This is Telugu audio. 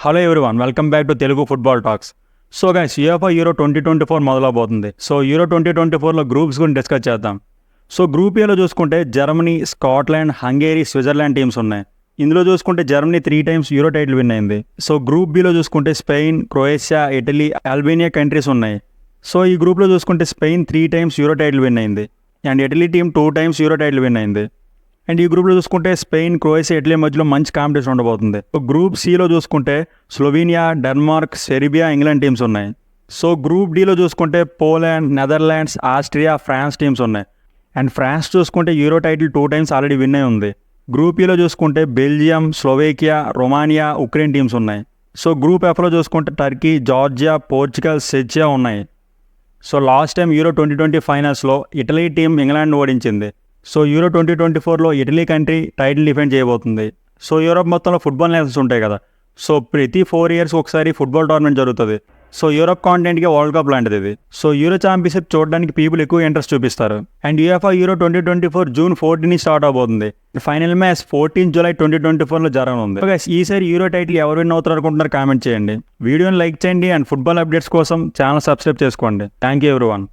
Hello everyone, welcome back to Telugu football talks. So guys, UEFA Euro 2024 మొదలవబోతుంది. సో యూరో 2024లో గ్రూప్స్ గురించి డిస్కస్ చేద్దాం. సో గ్రూప్ ఏలో చూసుకుంటే Germany, Scotland, Hungary, Switzerland teams ఉన్నాయి. ఇందులో చూసుకుంటే Germany 3 times Euro title win అయింది. సో గ్రూప్ బిలో చూసుకుంటే Spain, Croatia, Italy, Albania countries ఉన్నాయి. సో ఈ గ్రూప్లో చూసుకుంటే Spain 3 times Euro title win అయింది and Italy team 2 times Euro title win అయింది. అండ్ ఈ గ్రూప్లో చూసుకుంటే స్పెయిన్, క్రొయేషియా, ఇటలీ మధ్యలో మంచి కాంపిటీషన్ ఉండబోతుంది. సో గ్రూప్ సిలో చూసుకుంటే Slovenia, Denmark, Serbia, England teams ఉన్నాయి. సో గ్రూప్ డిలో చూసుకుంటే Poland, Netherlands, Austria, France teams ఉన్నాయి. అండ్ ఫ్రాన్స్ చూసుకుంటే Euro title 2 times already win అయి ఉంది. గ్రూప్ ఈలో చూసుకుంటే Belgium, Slovakia, Romania, Ukraine teams ఉన్నాయి. సో గ్రూప్ ఎఫ్లో చూసుకుంటే టర్కీ, జార్జియా, పోర్చుగల్, సెర్బియా ఉన్నాయి. సో లాస్ట్ టైం యూరో 2020 ఫైనల్స్లో ఇటలీ టీం ఇంగ్లాండ్ ఓడించింది. సో యూరో 2024లో ఇటలీ కంట్రీ టైటిల్ డిఫెండ్ చేయబోతుంది. సో యూరోప్ మొత్తంలో ఫుట్బాల్ నేషన్స్ ఉంటాయి కదా. సో ప్రతి 4 years ఒకసారి ఫుట్బాల్ టోర్నమెంట్ జరుగుతుంది. సో యూరోప్ కాంటినెంట్కి వరల్డ్ కప్ లాంటిది ఇది. సో యూరో ఛాంపియన్షిప్ చూడడానికి పీపుల్ ఎక్కువ ఇంట్రెస్ట్ చూపిస్తారు. And UEFA Euro 2024 June 14 start అవబోతుంది. ఫైనల్ మ్యాచ్ 14 జూలై 2024లో జరగనుంది. ఈసారి యూరో టైటిల్ ఎవరు విన్ అవుతారు అనుకుంటున్నారు కామెంట్ చేయండి. వీడియోని లైక్ చేయండి అండ్ ఫుట్బాల్ అప్డేట్స్ కోసం ఛానల్ సబ్స్క్రైబ్ చేసుకోండి. Thank you everyone.